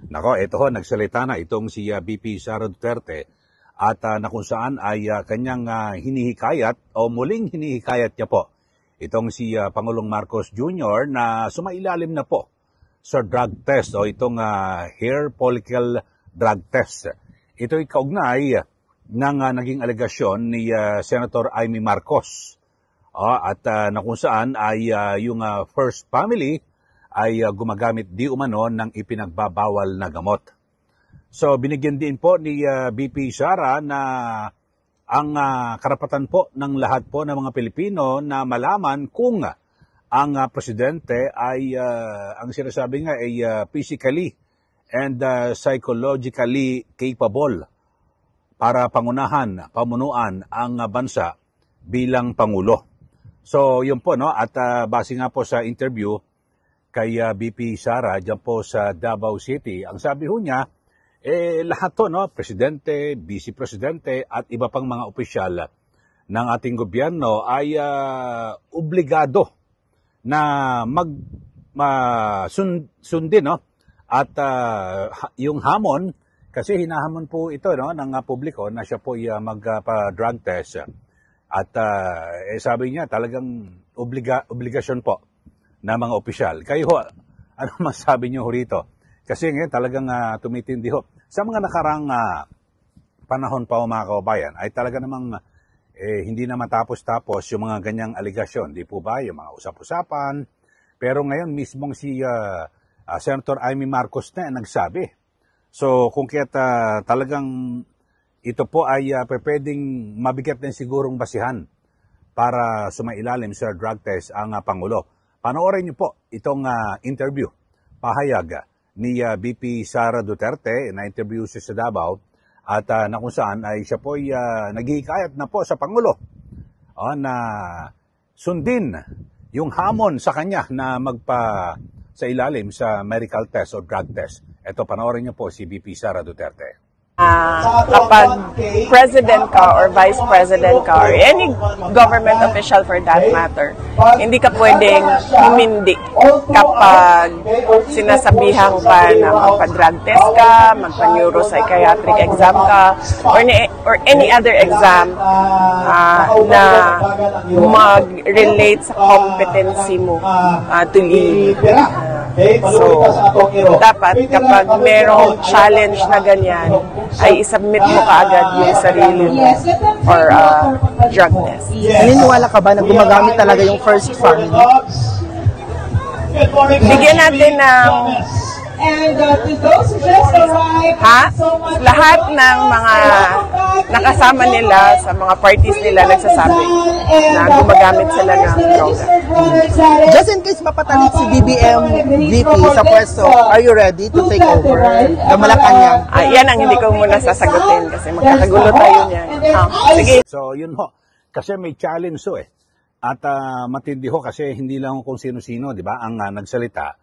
Nako, ito ho, nagsalita na itong si VP Sara Duterte at na kung saan ay kanyang hinihikayat o muling hinihikayat niya po itong si Pangulong Marcos Jr. na sumailalim na po sa drug test o itong hair follicle drug test. Ito'y kaugnay ng naging alegasyon ni Senator Amy Marcos at na kung saan ay yung first family ay gumagamit di umano ng ipinagbabawal na gamot. So binigyan din po ni VP Sara na ang karapatan po ng lahat po ng mga Pilipino na malaman kung ang presidente ay ang sinasabi nga ay physically and psychologically capable para pamunuan ang bansa bilang Pangulo. So yun po, no, at base nga po sa interview kay VP Sara dyan po sa Davao City, ang sabi ho niya, lahat to, no, presidente, vice presidente at iba pang mga opisyal ng ating gobyerno ay obligado na sundin, no, at yung hamon, kasi hinahamon po ito, no, ng publiko na siya po magpa-drug test at sabi niya talagang obligasyon po na mga opisyal. Kayo ho, ano masabi niyo ho rito? Kasi ngayon talagang tumitindi ho. Sa mga nakarang panahon pa mga kababayan, ay talaga namang hindi na matapos-tapos yung mga ganyang aligasyon. Di po ba? Yung mga usap-usapan. Pero ngayon mismong si Senator Amy Marcos na nagsabi. So kung kaya talagang ito po ay pwedeng mabigat din sigurong basihan para sumailalim sa drug test ang Pangulo. Panoorin niyo po itong interview, pahayag ni VP Sara Duterte na interview siya sa Davao at na kung saan ay siya po ay naghihikayat na po sa Pangulo na sundin yung hamon sa kanya na sa ilalim sa medical test o drug test. Ito, panoorin niyo po si VP Sara Duterte. Kapag president ka or vice president ka or any government official for that matter, hindi ka pwedeng humindi kapag sinasabihan ka na magpa-drug test ka, magpa-neuropsychiatric exam ka, or any other exam na mag-relate sa competency mo to lead. So, dapat kapag merong challenge na ganyan, ay isubmit mo kaagad yung sarili mo for drug test. Naniniwala ka ba na gumagamit talaga yung first family? Bigyan natin ng lahat ng mga nakasama nila sa mga parties nila nagsasabi na gumagamit sila ng droga. Just in case mapatalit si BBM VP sa pwesto, are you ready to take over the Malacanang? Yan ang hindi ko muna sasagutin kasi magkakagulo tayo niyan. Sige. So yun ho, kasi may challenge ho At matindi ho kasi hindi lang kung sino-sino, di ba, ang nagsalita.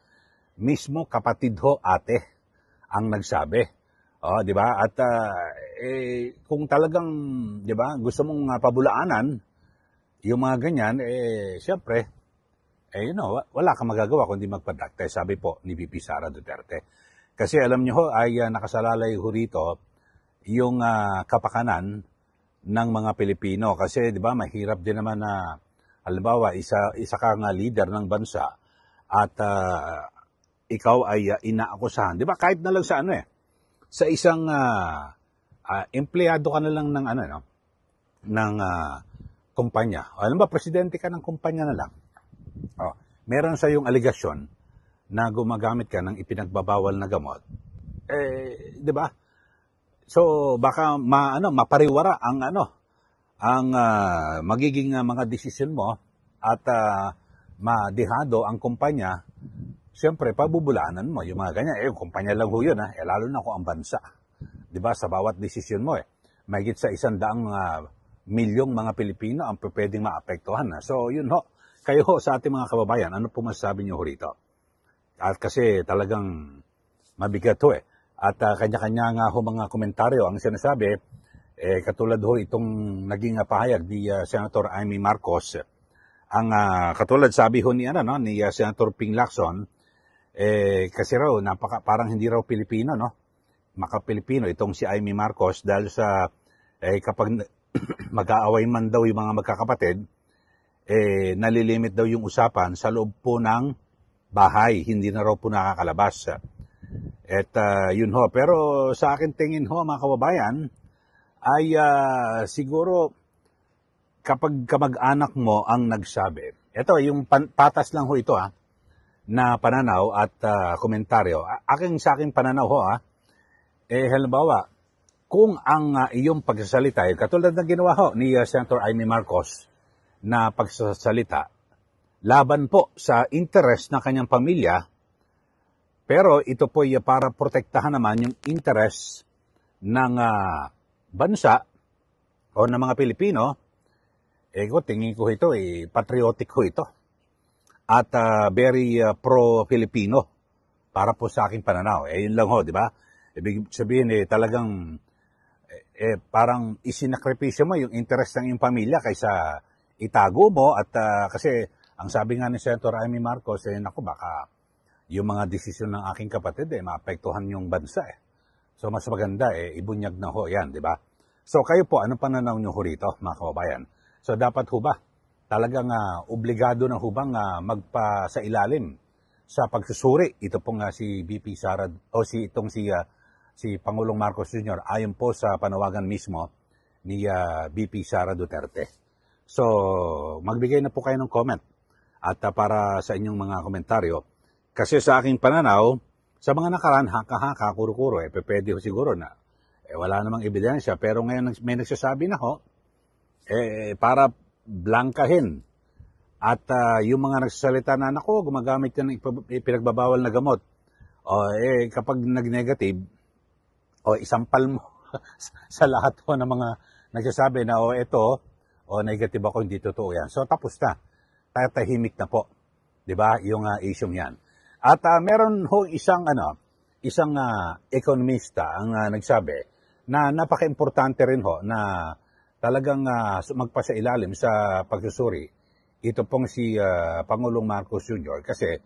Mismo kapatid ho ate ang nagsabi. Di ba? At kung talagang, di ba, gusto mong pabulaanan yung mga ganyan, siyempre, wala kang magagawa kundi magpa-drug test, sabi po ni VP Sara Duterte. Kasi alam niyo ho, ay nakasalalay ho rito yung kapakanan ng mga Pilipino. Kasi, di ba, mahirap din naman na, halimbawa, isa kang leader ng bansa at ikaw ay inaakusahan. Di ba, kahit na lang sa sa isang empleyado ka na lang ng ng kumpanya. Alam ba, presidente ka ng kumpanya na lang. Meron sa yung aligasyon na gumagamit ka ng ipinagbabawal na gamot. Di ba? So baka mapariwara ang magiging mga desisyon mo at madehado ang kumpanya. Siyempre, pabubulaanan mo yung mga ganyan. Yung kumpanya lang ho yun, lalo na kung ang bansa. Di ba, sa bawat desisyon mo, mahigit sa 100 milyong mga Pilipino ang pwedeng maapektuhan. So, yun ho. Kayo ho, sa ating mga kababayan, ano po masasabi niyo ho rito? At kasi talagang mabigat ho At kanya-kanya nga ho mga komentaryo ang sinasabi, katulad ho itong naging pahayag ni Senator Amy Marcos. Ang katulad sabi ho ni Senator Ping Lacson, Kasi raw, parang hindi raw Pilipino, no? Maka-Pilipino itong si Amy Marcos dahil sa kapag mag-aaway man daw yung mga magkakapatid, nalilimit daw yung usapan sa loob po ng bahay, hindi na raw po nakakalabas. At yun ho, pero sa akin tingin ho mga kababayan, ay siguro kapag kamag-anak mo ang nagsabi, ito yung patas lang ho ito na pananaw at komentaryo. Sa aking pananaw ho halimbawa, kung ang iyong pagsasalita, katulad ng ginawa ho ni Senator Amy Marcos na pagsasalita, laban po sa interes ng kanyang pamilya, pero ito po ay para protektahan naman yung interes ng bansa o ng mga Pilipino, tingin ko ito, patriotic ho ito. At very pro-Filipino para po sa aking pananaw. Yun lang ho, di ba? Ibig sabihin, talagang parang isinakripisyo mo yung interest ng iyong pamilya kaysa itago mo. At kasi, ang sabi nga ni Senator Amy Marcos, naku, baka yung mga desisyon ng aking kapatid, maapektuhan yung bansa. So, mas maganda, ibunyag na ho yan, di ba? So, kayo po, anong pananaw nyo ho rito, mga kababayan? So, dapat ho ba? Talagang obligado na hubang magpa sa ilalim sa pagsusuri. Ito pong si BP Sara o si Pangulong Marcos Jr. ayon po sa panawagan mismo ni BP Sara Duterte. So, magbigay na po kayo ng comment at para sa inyong mga komentaryo. Kasi sa aking pananaw, sa mga nakaraan, haka-haka, kuro-kuro, pwede ho siguro na wala namang ebidensya. Pero ngayon may nagsasabi na ho, para blangkahin. At yung mga nagsasalita na, nako, gumagamit yan ng pinagbabawal na gamot. Kapag nag-negative, isampal mo sa lahat ho ng mga nagsasabi na, ito, negative ako, hindi totoo yan. So, tapos na. Tatahimik na po. Diba? Yung issue yan. At meron ho isang ekonomista ang nagsabi na napaka-importante rin ho na talagang magpasailalim sa pagsusuri. Ito pong si Pangulong Marcos Jr. Kasi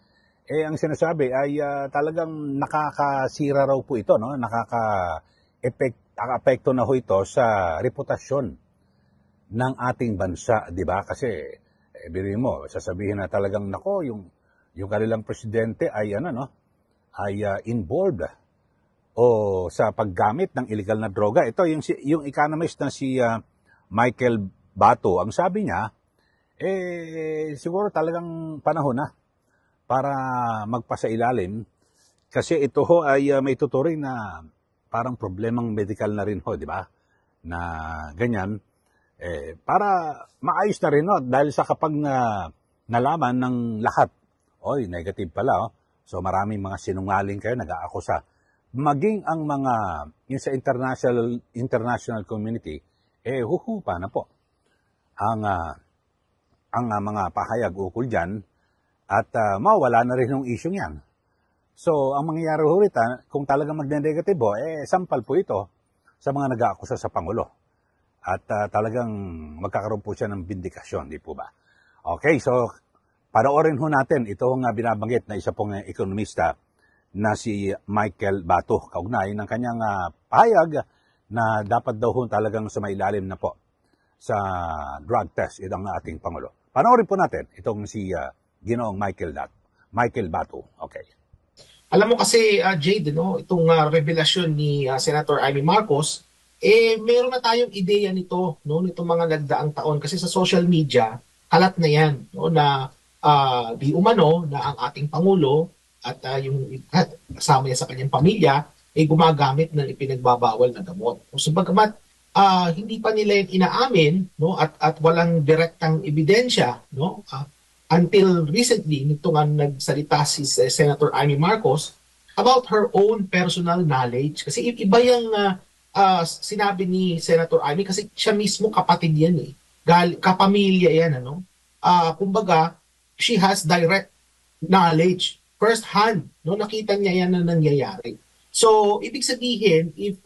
ang sinasabi ay talagang nakakasira raw po ito, no? Nakaka-apekto na ho ito sa reputasyon ng ating bansa, di ba? Kasi biruin mo, sasabihin na talagang nako yung kanilang presidente ay involved sa paggamit ng illegal na droga. Ito yung economist na si Michael Bato, ang sabi niya, siguro talagang panahon na para magpasailalim kasi ito ho ay may tuturing na parang problemang medical na rin ho, di ba? Na ganyan, para maayos na rin ho, dahil sa kapag nalaman ng lahat, negative pala, so maraming mga sinungaling kayo, nag-aakusa. Maging ang mga, yung sa international community, huhupa na po ang mga pahayag ukol dyan at mawala na rin yung issue yan. So, ang mangyayari ho rito, kung talagang magne-negative sampal po ito sa mga nag-aakusa sa Pangulo. At talagang magkakaroon po siya ng bindikasyon, di po ba? Okay, so panoorin ho natin itong binabanggit na isa pong ekonomista na si Michael Bato, kaugnay ng kanyang pahayag na dapat daw ho talagang sumailalim na po sa drug test itong ating Pangulo. Panoorin po natin itong si Ginoong Michael Bato. Okay. Alam mo kasi, Jade, itong revelasyon ni Senator Amy Marcos, meron na tayong ideya nito, nitong mga nagdaang taon. Kasi sa social media, kalat na yan, na di umano na ang ating Pangulo at yung kasama niya sa kanyang pamilya gumagamit ng ipinagbabawal na gamot. So bagamat hindi pa nila yung inaamin at walang direktang ebidensya until recently nito nga nagsalita si Senator Amy Marcos about her own personal knowledge. Kasi iba yung sinabi ni Senator Amy kasi siya mismo kapatid yan kapamilya yan kumbaga she has direct knowledge first hand nakita niya yan na nangyayari. So, ibig sabihin, if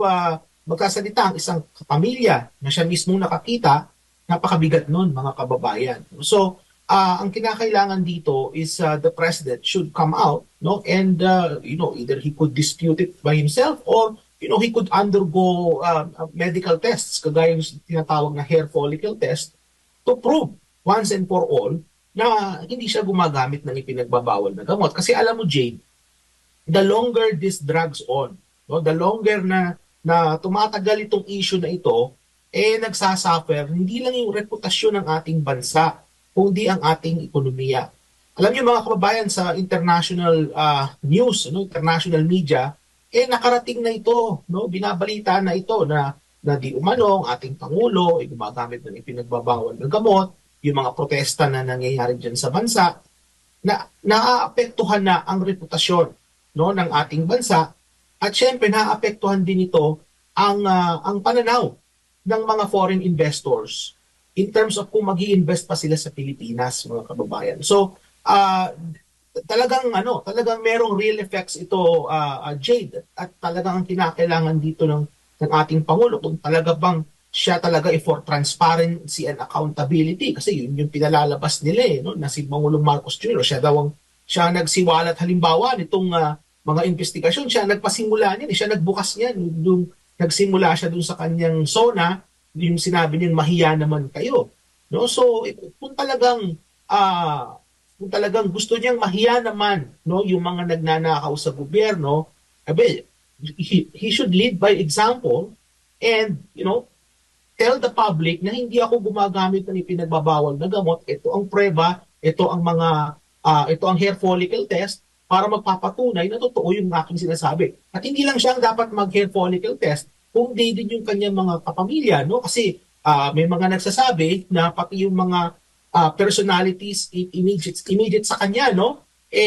magkasalita ang isang pamilya na siya mismo nakakita, napakabigat nun, mga kababayan. So, ang kinakailangan dito is the president should come out, no, and either he could dispute it by himself, or he could undergo medical tests kagaya yung tinatawag na hair follicle test to prove once and for all na hindi siya gumagamit ng ipinagbabawal na gamot. Kasi alam mo, Jade, the longer this drags on, no, the longer na tumatagal itong issue na ito, nagsasuffer hindi lang yung reputasyon ng ating bansa, kundi ang ating ekonomiya. Alam niyo mga kababayan, sa international news, international media, nakarating na ito, binabalita na ito na di umano ang ating Pangulo ay gumagamit ng ipinagbabawal na gamot, yung mga protesta na nangyayari dyan sa bansa, na naaapektuhan na ang reputasyon ng ating bansa, at syempre naaapektuhan din ito ang pananaw ng mga foreign investors in terms of kung mag-i-invest pa sila sa Pilipinas, mga kababayan. So, talagang merong real effects ito, Jade, at talagang ang kinakailangan dito ng ating Pangulo kung talaga bang siya talaga for transparency and accountability, kasi yun yung pinalalabas nila na si Pangulong Marcos Jr. siya nagsiwalat, halimbawa nitong mga investigasyon, siya nagpasimula niyan, siya nagbukas niyan nung nagsimula siya dun sa kanyang SONA, yung sinabi niyan, mahiya naman kayo, no? So kung talagang gusto niyang mahiya naman, yung mga nagnanakaw sa gobyerno, he should lead by example and tell the public na hindi ako gumagamit ng ipinagbabawal na gamot. Ito ang preba, ito ang hair follicle test para magpapatunay na totoo yung aking sinasabi. At hindi lang siya ang dapat mag-hair follicle test, kundi din yung kanyang mga kapamilya, no? Kasi may mga nagsasabi na pati yung mga personalities immediate sa kanya,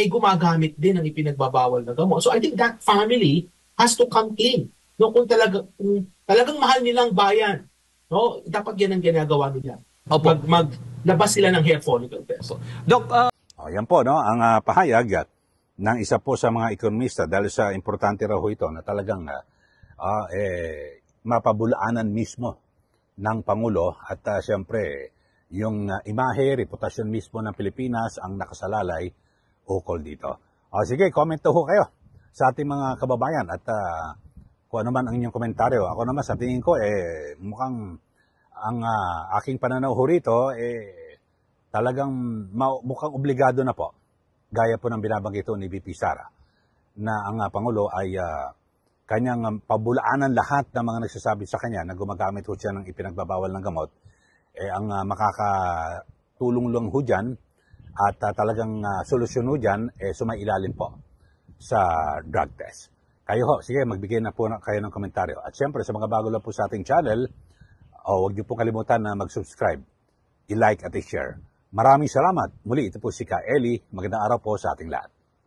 gumagamit din ng ipinagbabawal na gamot. So I think that family has to come clean. No, kung talagang mahal nilang bayan, no, dapat yan ang ginagawa nila. Opo. Maglabas sila ng hair follicle test. Doc, Yan po, ang pahayag ng isa po sa mga ekonomista, dahil sa importante raw ito na talagang mapabulaanan mismo ng Pangulo, at siyempre yung imahe, reputasyon mismo ng Pilipinas ang nakasalalay ukol dito. Sige, comment ho kayo sa ating mga kababayan, at kung ano man ang inyong komentaryo. Ako naman sa tingin ko, mukhang ang aking pananaw ho rito, talagang mukhang obligado na po, gaya po ng binabanggit ni VP Sara, na ang Pangulo ay kanyang pabulaanan lahat ng mga nagsasabi sa kanya na gumagamit ho siya ng ipinagbabawal ng gamot, ang makakatulong lang ho dyan at talagang solusyon ho dyan, sumailalim po sa drug test. Kayo ho, sige, magbigay na po kayo ng komentaryo. At syempre, sa mga bago lang po sa ating channel, huwag niyo po kalimutan na mag-subscribe, i-like at i-share. Maraming salamat. Muli, ito po si Ka Eli. Magandang araw po sa ating lahat.